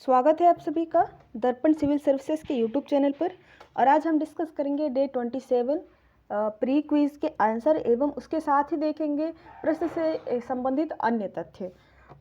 स्वागत है आप सभी का दर्पण सिविल सर्विसेज के यूट्यूब चैनल पर। और आज हम डिस्कस करेंगे डे 27 प्री क्विज के आंसर एवं उसके साथ ही देखेंगे प्रश्न से संबंधित अन्य तथ्य।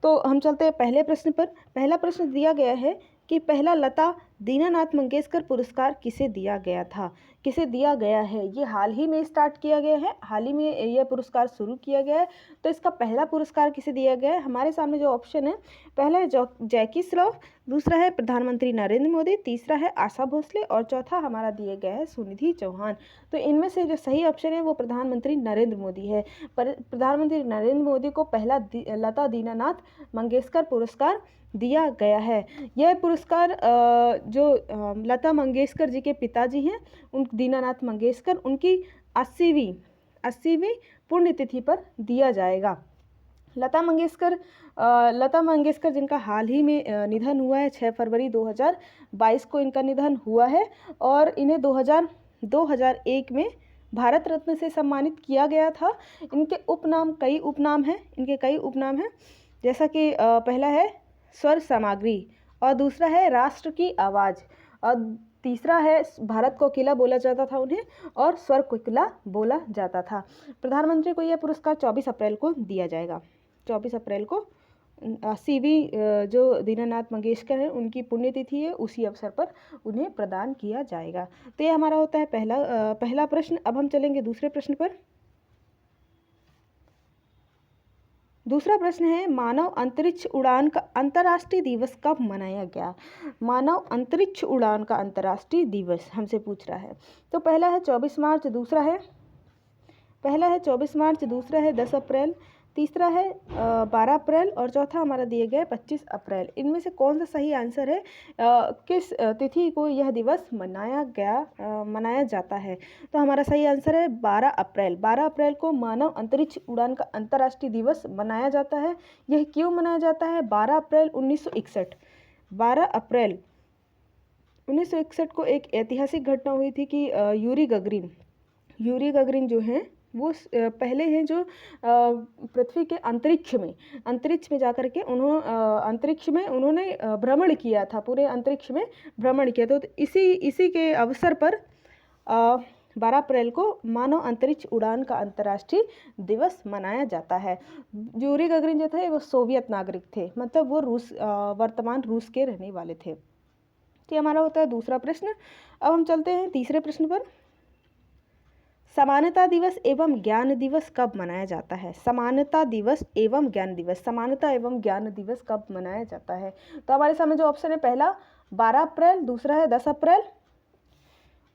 तो हम चलते हैं पहले प्रश्न पर। पहला प्रश्न दिया गया है कि पहला लता दीनानाथ मंगेशकर पुरस्कार किसे दिया गया था, किसे दिया गया है। ये हाल ही में स्टार्ट किया गया है, हाल ही में यह पुरस्कार शुरू किया गया है। तो इसका पहला पुरस्कार किसे दिया गया है, हमारे सामने जो ऑप्शन है, पहला है जैकी श्रॉफ, दूसरा है प्रधानमंत्री नरेंद्र मोदी, तीसरा है आशा भोसले और चौथा हमारा दिया गया है सुनिधि चौहान। तो इनमें से जो सही ऑप्शन है वो प्रधानमंत्री नरेंद्र मोदी है। प्रधानमंत्री नरेंद्र मोदी को पहला लता दीनानाथ मंगेशकर पुरस्कार दिया गया है। यह पुरस्कार जो लता मंगेशकर जी के पिताजी हैं, उन दीनानाथ मंगेशकर, उनकी 80वीं पुण्यतिथि पर दिया जाएगा। लता मंगेशकर जिनका हाल ही में निधन हुआ है, 6 फरवरी 2022 को इनका निधन हुआ है और इन्हें 2001 में भारत रत्न से सम्मानित किया गया था। इनके कई उपनाम हैं, जैसा कि पहला है स्वर सामग्री और दूसरा है राष्ट्र की आवाज़ और तीसरा है भारत कोकिला बोला जाता था उन्हें और स्वर कोकिला बोला जाता था। प्रधानमंत्री को यह पुरस्कार 24 अप्रैल को दिया जाएगा। 24 अप्रैल को 80वीं जो दीनानाथ मंगेशकर है उनकी पुण्यतिथि है, उसी अवसर पर उन्हें प्रदान किया जाएगा। तो ये हमारा होता है पहला प्रश्न। अब हम चलेंगे दूसरे प्रश्न पर। दूसरा प्रश्न है मानव अंतरिक्ष उड़ान का अंतर्राष्ट्रीय दिवस कब मनाया गया। मानव अंतरिक्ष उड़ान का अंतर्राष्ट्रीय दिवस हमसे पूछ रहा है। तो पहला है 24 मार्च, दूसरा है 10 अप्रैल, तीसरा है 12 अप्रैल और चौथा हमारा दिए गए 25 अप्रैल। इनमें से कौन सा सही आंसर है, किस तिथि को यह दिवस मनाया जाता है। तो हमारा सही आंसर है 12 अप्रैल। 12 अप्रैल को मानव अंतरिक्ष उड़ान का अंतर्राष्ट्रीय दिवस मनाया जाता है। यह क्यों मनाया जाता है? 12 अप्रैल 1961 को एक ऐतिहासिक घटना हुई थी कि यूरी गगरिन जो हैं वो पहले हैं जो पृथ्वी के अंतरिक्ष में जाकर के उन्होंने भ्रमण किया था, पूरे अंतरिक्ष में भ्रमण किया। तो इसी के अवसर पर 12 अप्रैल को मानव अंतरिक्ष उड़ान का अंतर्राष्ट्रीय दिवस मनाया जाता है। यूरी गगरिन जो थे वो सोवियत नागरिक थे, मतलब वो वर्तमान रूस के रहने वाले थे। तो हमारा होता है दूसरा प्रश्न। अब हम चलते हैं तीसरे प्रश्न पर। समानता दिवस एवं ज्ञान दिवस कब मनाया जाता है। समानता एवं ज्ञान दिवस कब मनाया जाता है। तो हमारे सामने जो ऑप्शन है, पहला 12 अप्रैल, दूसरा है 10 अप्रैल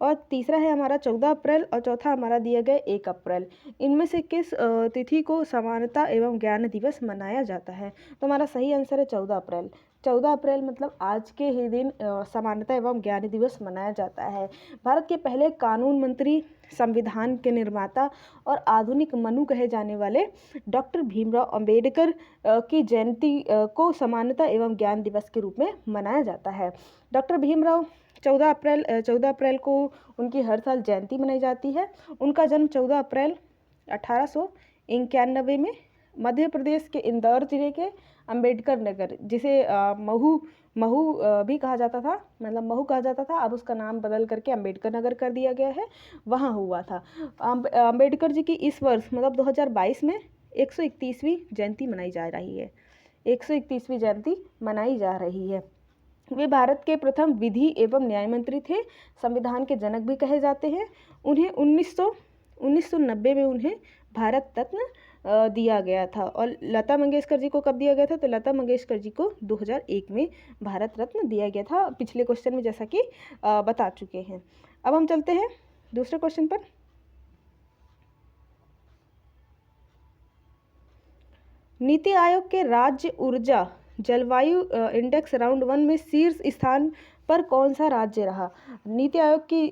और तीसरा है हमारा 14 अप्रैल और चौथा हमारा दिया गया 1 अप्रैल। इनमें से किस तिथि को समानता एवं ज्ञान दिवस मनाया जाता है। तो हमारा सही आंसर है 14 अप्रैल। 14 अप्रैल मतलब आज के ही दिन समानता एवं ज्ञान दिवस मनाया जाता है। भारत के पहले कानून मंत्री, संविधान के निर्माता और आधुनिक मनु कहे जाने वाले डॉक्टर भीमराव अंबेडकर की जयंती को समानता एवं ज्ञान दिवस के रूप में मनाया जाता है। डॉक्टर भीमराव 14 अप्रैल को उनकी हर साल जयंती मनाई जाती है। उनका जन्म 14 अप्रैल 1891 में मध्य प्रदेश के इंदौर जिले के अंबेडकर नगर, जिसे महू भी कहा जाता था, मतलब महू कहा जाता था, अब उसका नाम बदल करके अंबेडकर नगर कर दिया गया है, वहाँ हुआ था। अंबेडकर जी की इस वर्ष मतलब 2022 में 131वीं जयंती मनाई जा रही है। 131वीं जयंती मनाई जा रही है। वे भारत के प्रथम विधि एवं न्याय मंत्री थे, संविधान के जनक भी कहे जाते हैं। उन्हें 1990 में उन्हें भारत रत्न दिया गया था। और लता मंगेशकर जी को कब दिया गया था? तो लता मंगेशकर जी को 2001 में भारत रत्न दिया गया था, पिछले क्वेश्चन में जैसा कि बता चुके हैं। अब हम चलते हैं दूसरे क्वेश्चन पर। नीति आयोग के राज्य ऊर्जा जलवायु इंडेक्स राउंड 1 में शीर्ष स्थान पर कौन सा राज्य रहा। नीति आयोग की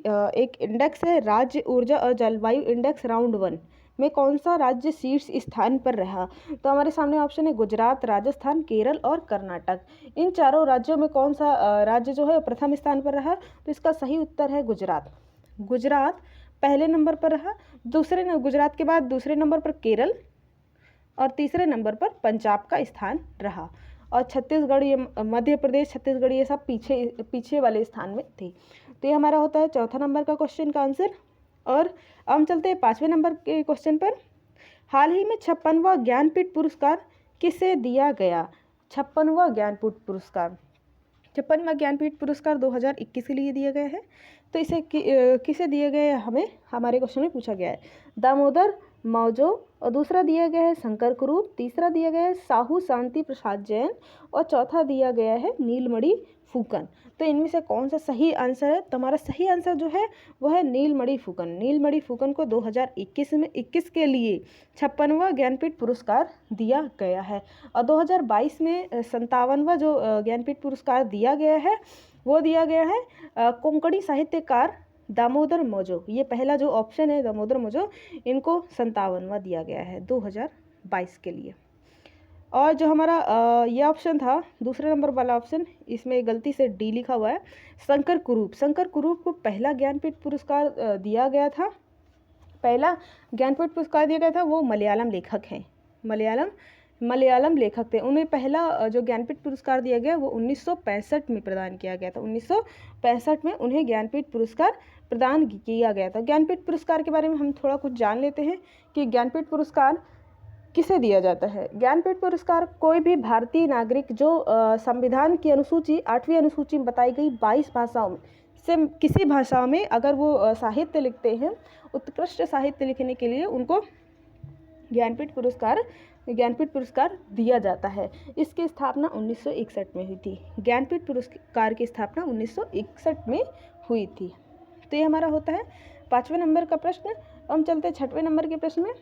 एक इंडेक्स है राज्य ऊर्जा और जलवायु इंडेक्स राउंड 1 में कौन सा राज्य शीर्ष स्थान पर रहा। तो हमारे सामने ऑप्शन है गुजरात, राजस्थान, केरल और कर्नाटक। इन चारों राज्यों में कौन सा राज्य जो है प्रथम स्थान पर रहा। तो इसका सही उत्तर है गुजरात पहले नंबर पर रहा। गुजरात के बाद दूसरे नंबर पर केरल और तीसरे नंबर पर पंजाब का स्थान रहा। और छत्तीसगढ़, ये मध्य प्रदेश, छत्तीसगढ़, ये सब पीछे पीछे वाले स्थान में थे। तो ये हमारा होता है चौथा नंबर का क्वेश्चन का आंसर। और अब हम चलते हैं 5वें नंबर के क्वेश्चन पर। हाल ही में 56वां ज्ञानपीठ पुरस्कार किसे दिया गया? 56वां ज्ञानपीठ पुरस्कार, 56वां ज्ञानपीठ पुरस्कार 2021 के लिए दिया गया है। तो इसे किसे दिया गया है, हमें हमारे क्वेश्चन में पूछा गया है। दामोदर मौजो, और दूसरा दिया गया है शंकर कुरूप, तीसरा दिया गया है साहू शांति प्रसाद जैन, और चौथा दिया गया है नीलमणि फुकन। तो इनमें से कौन सा सही आंसर है? तो हमारा सही आंसर जो है वो है नीलमणि फुकन। नीलमणि फुकन को 2021 के लिए 56वां ज्ञानपीठ पुरस्कार दिया गया है। और 2022 में 57वां जो ज्ञानपीठ पुरस्कार दिया गया है वो दिया गया है कोंकणी साहित्यकार दामोदर मौजो। ये पहला जो ऑप्शन है दामोदर मौजो, इनको 57वां दिया गया है 2022 के लिए। और जो हमारा ये ऑप्शन था दूसरे नंबर वाला ऑप्शन, इसमें गलती से डी लिखा हुआ है, शंकर कुरूप। शंकर कुरूप को पहला ज्ञानपीठ पुरस्कार दिया गया था, पहला ज्ञानपीठ पुरस्कार दिया गया था। वो मलयालम लेखक हैं, मलयालम लेखक थे। उन्हें पहला जो ज्ञानपीठ पुरस्कार दिया गया वो 1965 में प्रदान किया गया था। 1965 में उन्हें ज्ञानपीठ पुरस्कार प्रदान किया गया था। ज्ञानपीठ पुरस्कार के बारे में हम थोड़ा कुछ जान लेते हैं कि ज्ञानपीठ पुरस्कार किसे दिया जाता है। ज्ञानपीठ पुरस्कार कोई भी भारतीय नागरिक जो संविधान की अनुसूची 8वीं अनुसूची में बताई गई 22 भाषाओं में से किसी भाषा में अगर वो साहित्य लिखते हैं, उत्कृष्ट साहित्य लिखने के लिए उनको ज्ञानपीठ पुरस्कार दिया जाता है। इसकी स्थापना 1961 में हुई थी। ज्ञानपीठ पुरस्कार की स्थापना 1961 में हुई थी। तो ये हमारा होता है 5वें नंबर का प्रश्न। हम चलते हैं 6वें नंबर के प्रश्न में।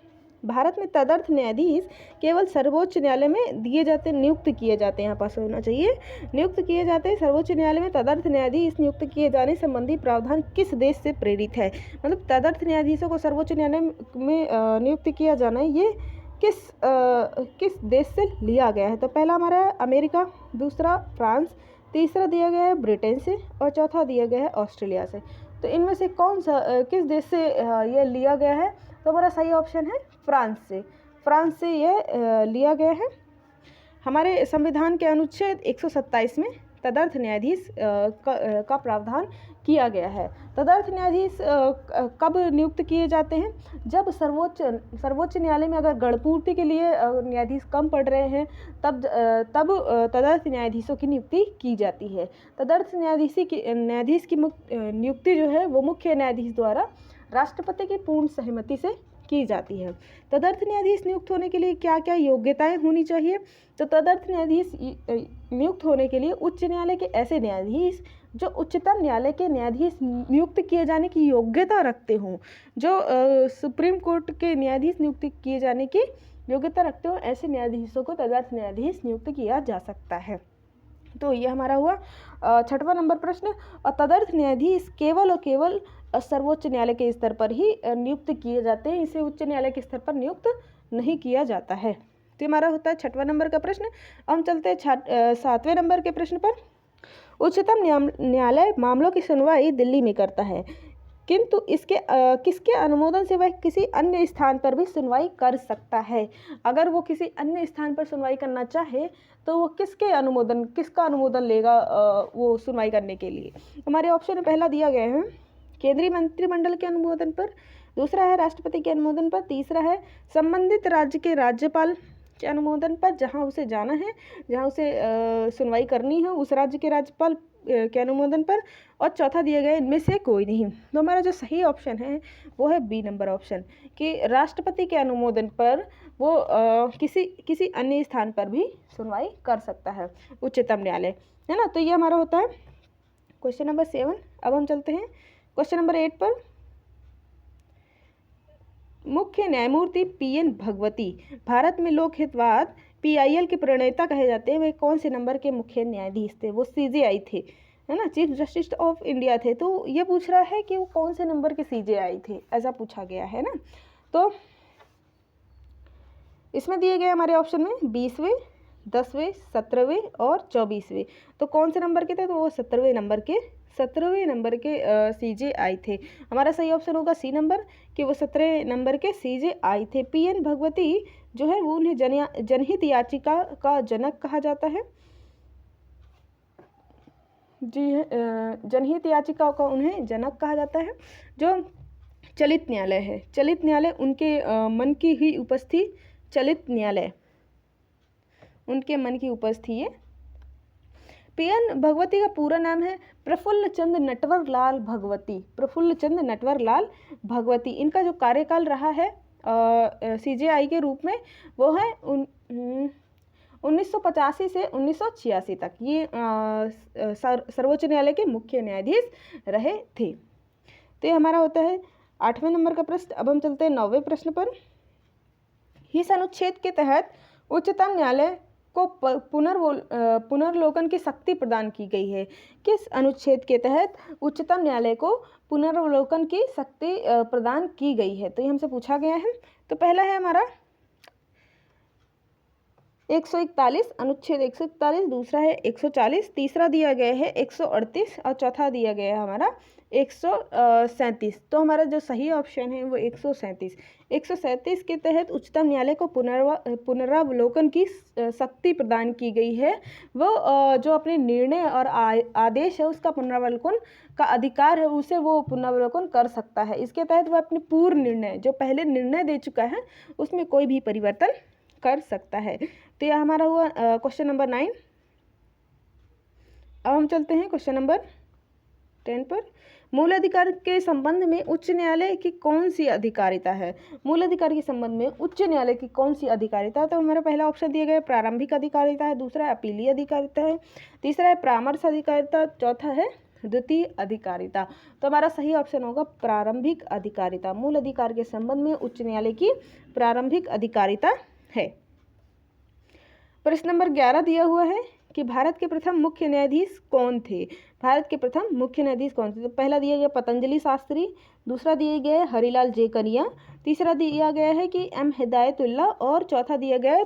भारत में तदर्थ न्यायाधीश केवल सर्वोच्च न्यायालय में नियुक्त किए जाते हैं, यहाँ पास होना चाहिए, नियुक्त किए जाते हैं। सर्वोच्च न्यायालय में तदर्थ न्यायाधीश नियुक्त किए जाने संबंधी प्रावधान किस देश से प्रेरित है? मतलब तदर्थ न्यायाधीशों को सर्वोच्च न्यायालय में नियुक्त किया जाना ये किस देश से लिया गया है? तो पहला हमारा है अमेरिका, दूसरा फ्रांस, तीसरा दिया गया है ब्रिटेन से, और चौथा दिया गया है ऑस्ट्रेलिया से। तो इनमें से कौन सा किस देश से ये लिया गया है? तो हमारा सही ऑप्शन है फ्रांस से। फ्रांस से ये लिया गया है। हमारे संविधान के अनुच्छेद 127 में तदर्थ न्यायाधीश का प्रावधान किया गया है। तदर्थ न्यायाधीश कब नियुक्त किए जाते हैं? जब सर्वोच्च न्यायालय में अगर गणपूर्ति के लिए न्यायाधीश कम पड़ रहे हैं तब तदर्थ न्यायाधीशों की नियुक्ति की जाती है। तदर्थ न्यायाधीश की नियुक्ति जो है वो मुख्य न्यायाधीश द्वारा राष्ट्रपति की पूर्ण सहमति से की जाती है। तदर्थ न्यायाधीश नियुक्त होने के लिए क्या क्या योग्यताएं होनी चाहिए? तो तदर्थ न्यायाधीश नियुक्त होने के लिए उच्च न्यायालय के ऐसे न्यायाधीश जो उच्चतम न्यायालय के न्यायाधीश नियुक्त किए जाने की योग्यता रखते हों, जो सुप्रीम कोर्ट के न्यायाधीश नियुक्त किए जाने की योग्यता रखते हो, ऐसे न्यायाधीशों को तदर्थ न्यायाधीश नियुक्त किया जा सकता है। तो ये हमारा हुआ 6वां नंबर प्रश्न। और तदर्थ न्यायाधीश केवल और केवल सर्वोच्च न्यायालय के स्तर पर ही नियुक्त किए जाते हैं, इसे उच्च न्यायालय के स्तर पर नियुक्त नहीं किया जाता है। तो हमारा होता है 6वां नंबर का प्रश्न। हम चलते हैं 7वें नंबर के प्रश्न पर। उच्चतम न्यायालय मामलों की सुनवाई दिल्ली में करता है, किंतु किसके अनुमोदन से वह किसी अन्य स्थान पर भी सुनवाई कर सकता है? अगर वो किसी अन्य स्थान पर सुनवाई करना चाहे तो वो किसका अनुमोदन लेगा वो सुनवाई करने के लिए? हमारे ऑप्शन में पहला दिया गया है केंद्रीय मंत्रिमंडल के अनुमोदन पर, दूसरा है राष्ट्रपति के अनुमोदन पर, तीसरा है संबंधित राज्य के राज्यपाल के अनुमोदन पर, जहां उसे जाना है, जहां उसे सुनवाई करनी है उस राज्य के राज्यपाल के अनुमोदन पर, और चौथा दिया गया इनमें से कोई नहीं। तो हमारा जो सही ऑप्शन है वो है बी नंबर ऑप्शन, कि राष्ट्रपति के अनुमोदन पर वो किसी अन्य स्थान पर भी सुनवाई कर सकता है उच्चतम न्यायालय, है ना। तो ये हमारा होता है क्वेश्चन नंबर 7। अब हम चलते हैं क्वेश्चन नंबर 8 पर। मुख्य न्यायमूर्ति PN भगवती भारत में लोकहितवाद PIL के प्रणेता कहे जाते हैं। वे कौन से नंबर के मुख्य न्यायाधीश थे? वो CJI थे, है ना, चीफ जस्टिस ऑफ इंडिया थे। तो ये पूछ रहा है कि वो कौन से नंबर के CJI थे, ऐसा पूछा गया है ना। तो इसमें दिए गए हमारे ऑप्शन में 20वें, 10वें, 17वें और 24वें। तो कौन से नंबर के थे? तो वो 17वें नंबर के CJI थे। हमारा सही ऑप्शन होगा सी नंबर, कि वो 17 नंबर के CJI थे। PN भगवती जो है वो उन्हें जनहित याचिका का जनक कहा जाता है। जी है, जनहित याचिका का उन्हें जनक कहा जाता है। जो चलित न्यायालय है, चलित न्यायालय उनके मन की ही उपज थी। चलित न्यायालय उनके मन की उपज थी ये। पीएन भगवती का पूरा नाम है प्रफुल्ल चंद्र नटवर लाल भगवती। प्रफुल्ल चंद्र नटवर लाल भगवती। इनका जो कार्यकाल रहा है सीजेआई के रूप में वो है 1985 से 1986 तक। ये सर्वोच्च न्यायालय के मुख्य न्यायाधीश रहे थे। तो ये हमारा होता है 8वें नंबर का प्रश्न। अब हम चलते हैं 9वें प्रश्न पर। इस अनुच्छेद के तहत उच्चतम न्यायालय को पुनर्वलोकन की शक्ति प्रदान की गई है। किस अनुच्छेद के तहत उच्चतम न्यायालय को पुनर्वलोकन की शक्ति प्रदान की गई है? तो ये हमसे पूछा गया है। तो पहला है हमारा 141, अनुच्छेद 141, दूसरा है 140, तीसरा दिया गया है 138 और चौथा दिया गया है हमारा 137। तो हमारा जो सही ऑप्शन है वो 137। 137 के तहत उच्चतम न्यायालय को पुनरावलोकन की शक्ति प्रदान की गई है। वो जो अपने निर्णय और आदेश है उसका पुनरावलोकन का अधिकार है, उसे वो पुनरावलोकन कर सकता है। इसके तहत वह अपने पूर्व निर्णय जो पहले निर्णय दे चुका है उसमें कोई भी परिवर्तन कर सकता है। तो यह हमारा हुआ क्वेश्चन नंबर 9। अब हम चलते हैं क्वेश्चन नंबर 10 पर। मूल अधिकार के संबंध में उच्च न्यायालय की कौन सी अधिकारिता है? मूल अधिकार के संबंध में उच्च न्यायालय की कौन सी अधिकारिता है? तो हमारा पहला ऑप्शन दिया गया है प्रारंभिक अधिकारिता है, दूसरा है अपीलीय अधिकारिता है, तीसरा है परामर्श अधिकारिता, चौथा है द्वितीय अधिकारिता। तो हमारा सही ऑप्शन होगा प्रारंभिक अधिकारिता। मूल अधिकार के संबंध में उच्च न्यायालय की प्रारंभिक अधिकारिता है। प्रश्न नंबर 11 दिया हुआ है कि भारत के प्रथम मुख्य न्यायाधीश कौन थे? भारत के प्रथम मुख्य न्यायाधीश कौन थे? तो पहला दिया गया पतंजलि शास्त्री, दूसरा दिया गया है हरिलाल जे कनिया, तीसरा दिया गया है कि एम हिदायतुल्ला और चौथा दिया गया है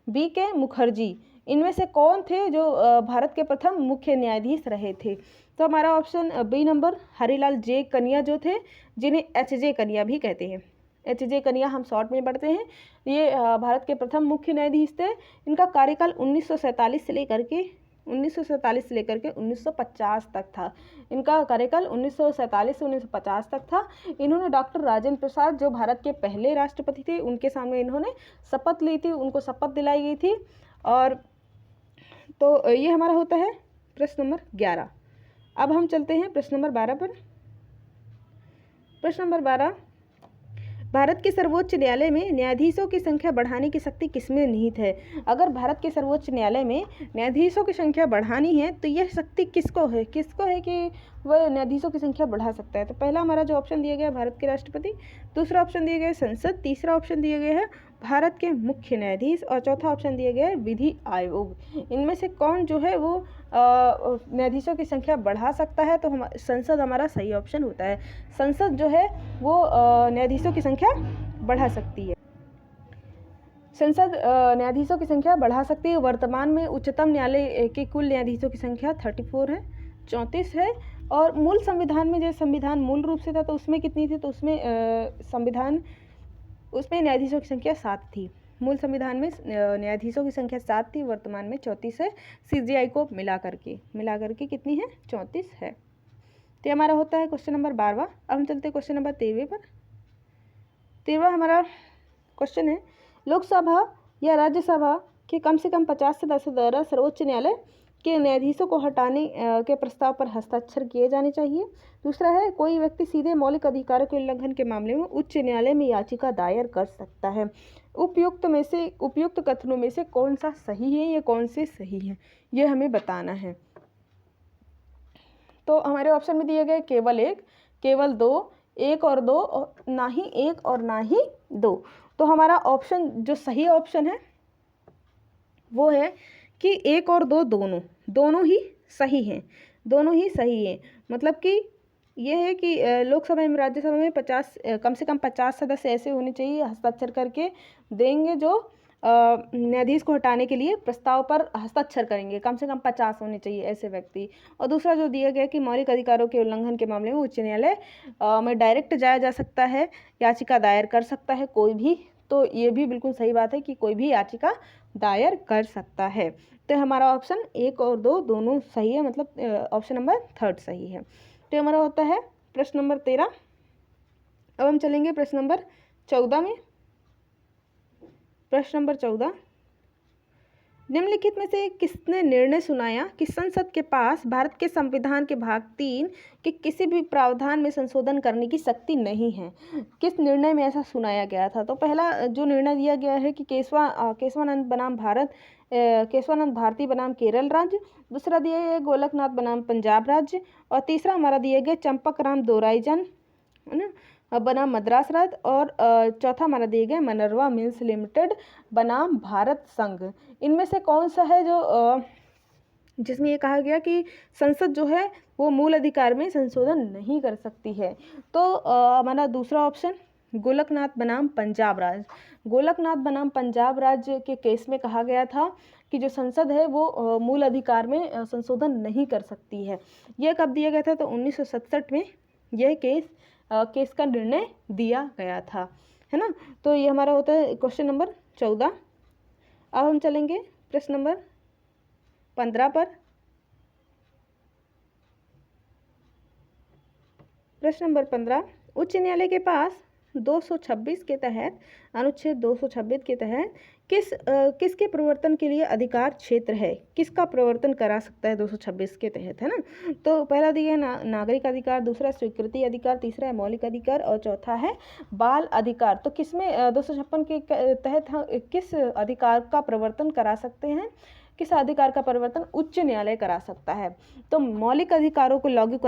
बी के मुखर्जी। इनमें से कौन थे जो भारत के प्रथम मुख्य न्यायाधीश रहे थे? तो हमारा ऑप्शन बी नंबर हरिलाल जे कनिया जो थे, जिन्हें एच.जे. कनिया भी कहते हैं। एच.जे. कनिया हम शॉर्ट में पढ़ते हैं। ये भारत के प्रथम मुख्य न्यायाधीश थे। इनका कार्यकाल 1947 से लेकर के 1950 तक था। इनका कार्यकाल 1947 से 1950 तक था। इन्होंने डॉक्टर राजेंद्र प्रसाद जो भारत के पहले राष्ट्रपति थे उनके सामने इन्होंने शपथ ली थी, उनको शपथ दिलाई गई थी। और तो ये हमारा होता है प्रश्न नंबर 11। अब हम चलते हैं प्रश्न नंबर 12 पर। प्रश्न नंबर 12, भारत के सर्वोच्च न्यायालय में न्यायाधीशों की संख्या बढ़ाने की शक्ति किसमें निहित है? अगर भारत के सर्वोच्च न्यायालय में न्यायाधीशों की संख्या बढ़ानी है तो यह शक्ति किसको है कि वह न्यायाधीशों की संख्या बढ़ा सकता है? तो पहला हमारा जो ऑप्शन दिया गया है भारत के राष्ट्रपति, दूसरा ऑप्शन दिया गया है संसद, तीसरा ऑप्शन दिया गया है भारत के मुख्य न्यायाधीश और चौथा ऑप्शन दिया गया है विधि आयोग। इनमें से कौन जो है वो न्यायाधीशों की संख्या बढ़ा सकता है? तो संसद हमारा सही ऑप्शन होता है। संसद जो है वो न्यायाधीशों की संख्या बढ़ा सकती है। संसद न्यायाधीशों की संख्या बढ़ा सकती है। वर्तमान में उच्चतम न्यायालय के कुल न्यायाधीशों की संख्या 34 है, 34 है। और मूल संविधान में जैसे संविधान मूल रूप से था तो उसमें कितनी थी? तो उसमें उसमें न्यायाधीशों की संख्या 7 थी। मूल संविधान में न्यायाधीशों की संख्या 7 थी, वर्तमान में 34 है। सीजेआई को मिला करके कितनी है? 34 है। तो हमारा होता है क्वेश्चन नंबर 12। अब हम चलते हैं क्वेश्चन नंबर 13 पर। 13वां हमारा क्वेश्चन है, लोकसभा या राज्यसभा के कम से कम 50 सदस्य द्वारा सर्वोच्च न्यायालय के न्यायाधीशों को हटाने के प्रस्ताव पर हस्ताक्षर किए जाने चाहिए। दूसरा है, कोई व्यक्ति सीधे मौलिक अधिकारों के उल्लंघन के मामले में उच्च न्यायालय में याचिका दायर कर सकता है। उपयुक्त कथनों में से कौन सा सही है या कौन से सही है, ये हमें बताना है। तो हमारे ऑप्शन में दिए गए केवल 1, केवल 2, 1 और 2, और ना ही 1 और ना ही 2। तो हमारा ऑप्शन जो सही ऑप्शन है वो है कि 1 और 2 दोनों ही सही हैं, दोनों ही सही हैं। मतलब कि ये है कि लोकसभा एवं राज्यसभा में कम से कम 50 सदस्य ऐसे होने चाहिए हस्ताक्षर करके देंगे जो न्यायाधीश को हटाने के लिए प्रस्ताव पर हस्ताक्षर करेंगे। कम से कम 50 होने चाहिए ऐसे व्यक्ति। और दूसरा जो दिया गया कि मौलिक अधिकारों के उल्लंघन के मामले में उच्च न्यायालय में डायरेक्ट जाया जा सकता है, याचिका दायर कर सकता है कोई भी तो ये भी बिल्कुल सही बात है कि कोई भी याचिका दायर कर सकता है। तो हमारा ऑप्शन 1 और 2 दोनों सही है, मतलब ऑप्शन नंबर 3 सही है। तो हमारा होता है प्रश्न नंबर 13। अब हम चलेंगे प्रश्न नंबर 14 में। प्रश्न नंबर 14, निम्नलिखित में से किसने निर्णय सुनाया कि संसद के पास भारत के संविधान के भाग 3 के किसी भी प्रावधान में संशोधन करने की शक्ति नहीं है? किस निर्णय में ऐसा सुनाया गया था? तो पहला जो निर्णय दिया गया है कि केशवानंद बनाम केशवानंद भारती बनाम केरल राज्य, दूसरा दिया गया गोलकनाथ बनाम पंजाब राज्य, और तीसरा हमारा दिया गया चंपक राम दोराईजन, है ना, बनाम मद्रास राज्य, और चौथा हमारा दिए गए मनरवा मिल्स लिमिटेड बनाम भारत संघ। इनमें से कौन सा है जो जिसमें ये कहा गया कि संसद जो है वो मूल अधिकार में संशोधन नहीं कर सकती है? तो हमारा दूसरा ऑप्शन गोलकनाथ बनाम पंजाब राज्य। गोलकनाथ बनाम पंजाब राज्य के केस में कहा गया था कि जो संसद है वो मूल अधिकार में संशोधन नहीं कर सकती है। यह कब दिया गया था? तो 1967 में यह केस का निर्णय दिया गया था, है ना। तो ये हमारा होता है क्वेश्चन नंबर 14। अब हम चलेंगे प्रश्न नंबर 15 पर। प्रश्न नंबर 15, उच्च न्यायालय के पास 226 के तहत, अनुच्छेद 226 के तहत किसके प्रवर्तन के लिए अधिकार क्षेत्र है? किसका प्रवर्तन करा सकता है 226 के तहत, है ना। तो पहला दिया है नागरिक अधिकार, दूसरा स्वीकृति अधिकार, तीसरा है मौलिक अधिकार, और चौथा है बाल अधिकार। तो किसमें 256 के तहत हम किस अधिकार का प्रवर्तन करा सकते हैं? किस अधिकार का परिवर्तन उच्च न्यायालय करा सकता है? तो मौलिक अधिकारों को लागू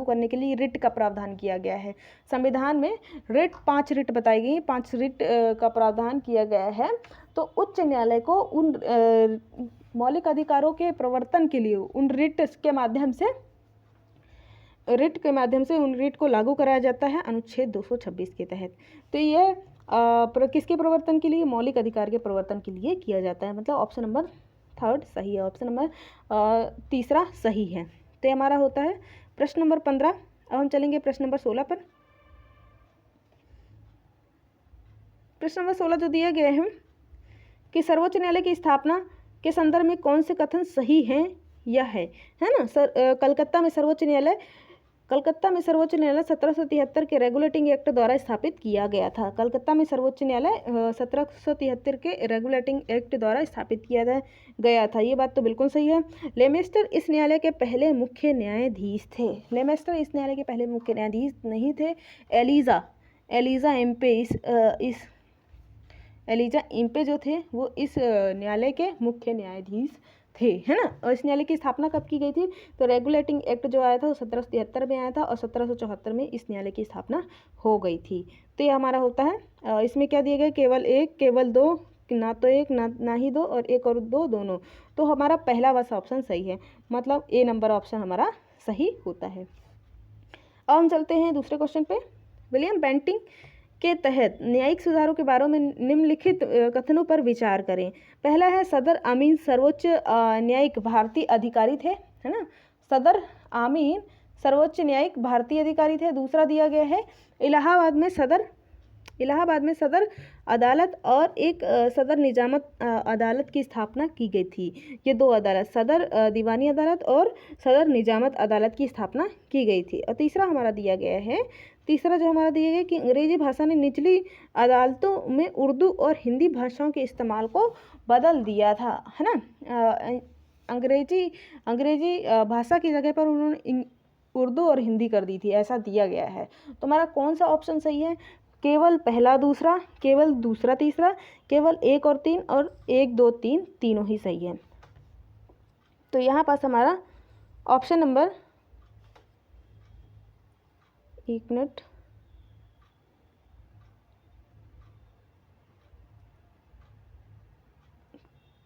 करने के लिए रिट का प्रावधान किया गया है। संविधान में 5 रिट बताई गई, 5 रिट का प्रावधान किया गया है। तो उच्च न्यायालय को उन मौलिक अधिकारों के प्रवर्तन के लिए उन रिट के माध्यम से उन रिट को लागू कराया जाता है अनुच्छेद 226 के तहत। तो ये किसके प्रवर्तन के लिए? मौलिक अधिकार के प्रवर्तन के लिए किया जाता है। मतलब ऑप्शन नंबर 3 सही है, ऑप्शन नंबर 3 सही है। तो हमारा होता है प्रश्न नंबर 15। अब हम चलेंगे प्रश्न नंबर 16 पर। प्रश्न नंबर 16 जो दिया गया है कि सर्वोच्च न्यायालय की स्थापना के संदर्भ में कौन से कथन सही हैं या है ना। कलकत्ता में सर्वोच्च न्यायालय 1773 के रेगुलेटिंग एक्ट द्वारा स्थापित किया गया था। कलकत्ता में सर्वोच्च न्यायालय 1773 के रेगुलेटिंग एक्ट द्वारा स्थापित किया गया था। ये बात तो बिल्कुल सही है। लेमेस्टर इस न्यायालय के पहले मुख्य न्यायाधीश थे। लेमेस्टर इस न्यायालय के पहले मुख्य न्यायाधीश नहीं थे। एलिजा इम्पे जो थे वो इस न्यायालय के मुख्य न्यायाधीश थे, है ना। और इस न्यायालय की स्थापना कब की गई थी? तो रेगुलेटिंग एक्ट जो आया था वो 1773 में आया था, और 1774 में इस न्यायालय की स्थापना हो गई थी। तो ये हमारा होता है इसमें क्या दिया गया? केवल 1, केवल 2, ना तो 1 ना ही 2, और 1 और 2 दोनों। तो हमारा पहला बस ऑप्शन सही है, मतलब ए नंबर ऑप्शन हमारा सही होता है। अब हम चलते हैं दूसरे क्वेश्चन पे। विलियम बेंटिंग के तहत न्यायिक सुधारों के बारे में निम्नलिखित कथनों पर विचार करें। पहला है सदर आमीन सर्वोच्च न्यायिक भारतीय अधिकारी थे, है ना। सदर आमीन सर्वोच्च न्यायिक भारतीय अधिकारी थे। दूसरा दिया गया है इलाहाबाद में सदर अदालत और एक सदर निजामत अदालत की स्थापना की गई थी। ये 2 अदालत, सदर दीवानी अदालत और सदर निजामत अदालत की स्थापना की गई थी। और तीसरा जो हमारा दिया गया है कि अंग्रेजी भाषा ने निचली अदालतों में उर्दू और हिंदी भाषाओं के इस्तेमाल को बदल दिया था, है ना। अंग्रेजी भाषा की जगह पर उन्होंने उर्दू और हिंदी कर दी थी, ऐसा दिया गया है। तो हमारा कौन सा ऑप्शन सही है? केवल पहला दूसरा, केवल दूसरा तीसरा, केवल 1 और 3, और 1 2 3 तीनों ही सही है। तो यहाँ पास हमारा ऑप्शन नंबर 1 मिनट,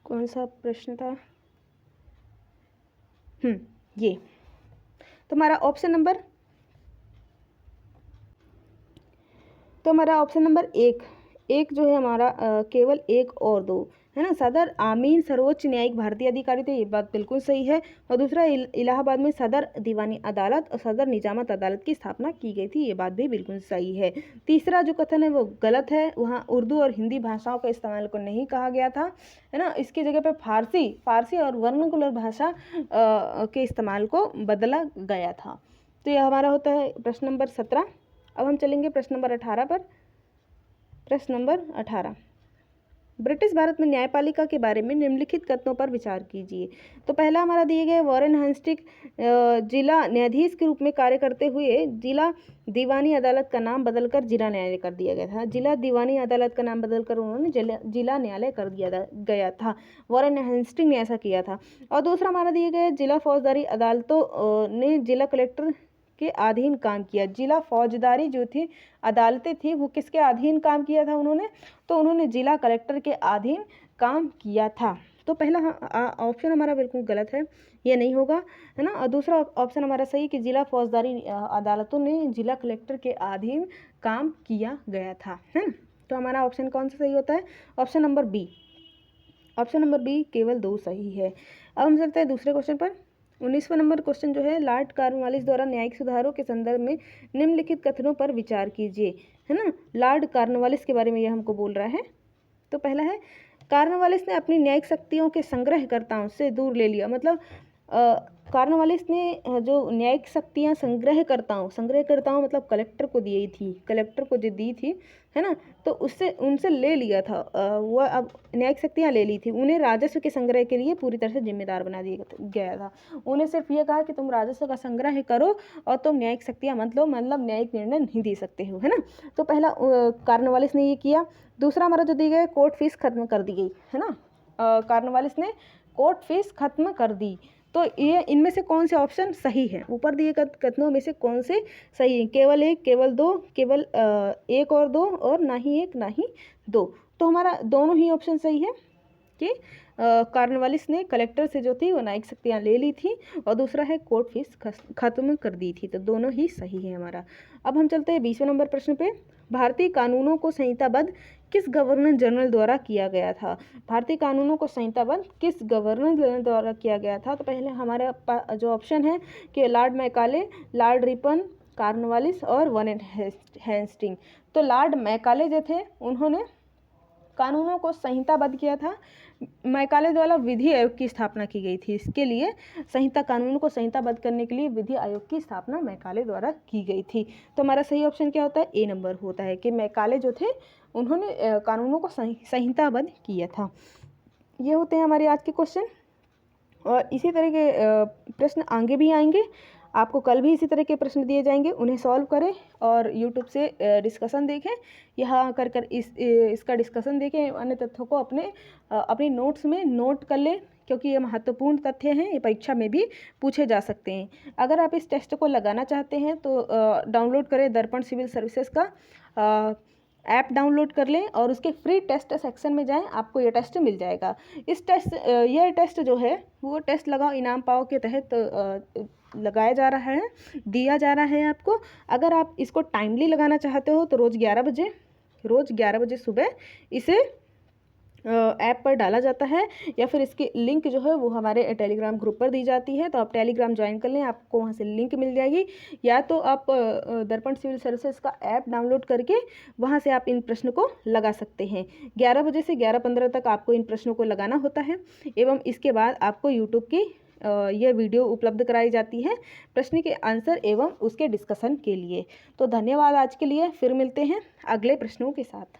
कौन सा प्रश्न था? ये तो हमारा ऑप्शन नंबर 1 जो है हमारा केवल 1 और 2, है ना। सदर आमीन सर्वोच्च न्यायिक भारतीय अधिकारी थे, ये बात बिल्कुल सही है। और दूसरा, इलाहाबाद में सदर दीवानी अदालत और सदर निजामत अदालत की स्थापना की गई थी, ये बात भी बिल्कुल सही है। तीसरा जो कथन है वो गलत है, वहाँ उर्दू और हिंदी भाषाओं का इस्तेमाल को नहीं कहा गया था, है ना। इसकी जगह पे फारसी और वर्नाकुलर भाषा के इस्तेमाल को बदला गया था। तो यह हमारा होता है प्रश्न नंबर 17। अब हम चलेंगे प्रश्न नंबर 18 पर। प्रश्न नंबर 18, ब्रिटिश भारत में न्यायपालिका के बारे में निम्नलिखित कथनों पर विचार कीजिए। तो पहला हमारा दिए गए, वॉरेन हेस्टिंग जिला न्यायाधीश के रूप में कार्य करते हुए जिला दीवानी अदालत का नाम बदलकर जिला न्यायालय कर दिया गया था। जिला दीवानी अदालत का नाम बदलकर उन्होंने जिला न्यायालय कर दिया गया था। वॉरेन हेस्टिंग ने ऐसा किया था। और दूसरा हमारा दिए गए, जिला फौजदारी अदालतों ने जिला कलेक्टर के अधीन काम किया। जिला फौजदारी जो थी अदालतें थी वो किसके अधीन काम किया था उन्होंने, तो उन्होंने जिला कलेक्टर के अधीन काम किया था। तो पहला ऑप्शन हमारा बिल्कुल गलत है, ये नहीं होगा, है ना। और दूसरा ऑप्शन हमारा सही कि जिला फौजदारी अदालतों ने जिला कलेक्टर के अधीन काम किया गया था, है ना। तो हमारा ऑप्शन कौन सा सही होता है, option number B. Option number B केवल 2 सही है। अब हम चलते हैं दूसरे क्वेश्चन पर। 19वां नंबर क्वेश्चन जो है, लॉर्ड कॉर्नवालिस द्वारा न्यायिक सुधारों के संदर्भ में निम्नलिखित कथनों पर विचार कीजिए, है ना। लॉर्ड कॉर्नवालिस के बारे में यह हमको बोल रहा है। तो पहला है, कॉर्नवालिस ने अपनी न्यायिक शक्तियों के संग्रहकर्ताओं से दूर ले लिया। मतलब कॉर्नवालिस ने जो न्यायिक शक्तियाँ संग्रहकर्ताओं मतलब कलेक्टर को दी थी, कलेक्टर को जो दी थी, है ना, तो उससे उनसे ले लिया था। वह अब न्यायिक शक्तियाँ ले ली थी, उन्हें राजस्व के संग्रह के लिए पूरी तरह से जिम्मेदार बना दिया गया था। उन्हें सिर्फ ये कहा कि तुम राजस्व का संग्रह करो और तुम न्यायिक शक्तियाँ मतलब न्यायिक निर्णय नहीं दे सकते हो, है ना। तो पहला कॉर्नवालिस ने ये किया। दूसरा हमारा जो दी गया, कोर्ट फीस खत्म कर दी गई, है ना। कॉर्नवालिस ने कोर्ट फीस खत्म कर दी। तो ये इनमें से कौन से ऑप्शन सही है, ऊपर दिए कथनों में से कौन से सही है, केवल 1, केवल 2, केवल 1 और 2, और ना ही 1 ना ही 2। तो हमारा दोनों ही ऑप्शन सही है कि कॉर्नवालिस ने कलेक्टर से जो थी वो न्यायिक शक्तियाँ ले ली थी, और दूसरा है कोर्ट फीस खत्म कर दी थी। तो दोनों ही सही है हमारा। अब हम चलते हैं 20वें नंबर प्रश्न पे। भारतीय कानूनों को संहिताबद्ध किस गवर्नर जनरल द्वारा किया गया था। भारतीय कानूनों को संहिताबद्ध किस गवर्नर जनरल द्वारा किया गया था। तो पहले हमारा जो ऑप्शन है कि Lord Macaulay, Lord Ripon, Cornwallis और वॉरेन हेस्टिंग। तो लॉर्ड मैकाले जो थे उन्होंने कानूनों को संहिताबद्ध किया था। मैकाले द्वारा विधि आयोग की स्थापना की गई थी। इसके लिए कानून को संहिताबद्ध करने के लिए विधि आयोग की स्थापना मैकाले द्वारा की गई थी। तो हमारा सही ऑप्शन क्या होता है, ए नंबर होता है कि मैकाले जो थे उन्होंने कानूनों को संहिताबद्ध किया था। ये होते हैं हमारे आज के क्वेश्चन, और इसी तरह के प्रश्न आगे भी आएंगे। आपको कल भी इसी तरह के प्रश्न दिए जाएंगे, उन्हें सॉल्व करें और यूट्यूब से डिस्कशन देखें। यहाँ कर इसका डिस्कशन देखें, अन्य तथ्यों को अपनी नोट्स में नोट कर लें, क्योंकि ये महत्वपूर्ण तथ्य हैं, ये परीक्षा में भी पूछे जा सकते हैं। अगर आप इस टेस्ट को लगाना चाहते हैं तो डाउनलोड करें दर्पण सिविल सर्विसेज का ऐप डाउनलोड कर लें और उसके फ्री टेस्ट सेक्शन में जाएं, आपको ये टेस्ट मिल जाएगा। यह टेस्ट जो है वो टेस्ट लगाओ इनाम पाओ के तहत लगाया जा रहा है, दिया जा रहा है आपको। अगर आप इसको टाइमली लगाना चाहते हो तो रोज़ 11 बजे सुबह इसे ऐप पर डाला जाता है, या फिर इसकी लिंक जो है वो हमारे टेलीग्राम ग्रुप पर दी जाती है। तो आप टेलीग्राम ज्वाइन कर लें, आपको वहाँ से लिंक मिल जाएगी, या तो आप दर्पण सिविल सर्विसेज का ऐप डाउनलोड करके वहाँ से आप इन प्रश्न को लगा सकते हैं। 11 बजे से 11:15 तक आपको इन प्रश्नों को लगाना होता है, एवं इसके बाद आपको यूट्यूब की यह वीडियो उपलब्ध कराई जाती है प्रश्न के आंसर एवं उसके डिस्कशन के लिए। तो धन्यवाद आज के लिए, फिर मिलते हैं अगले प्रश्नों के साथ।